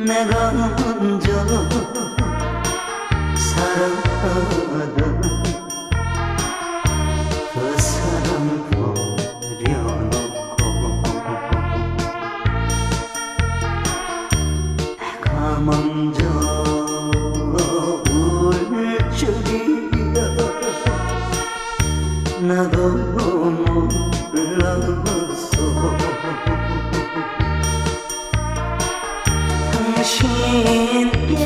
내가 먼저 사랑하던 그 사람 버려놓고 내가 먼저 울 줄이야 나도 몰랐어. 당신께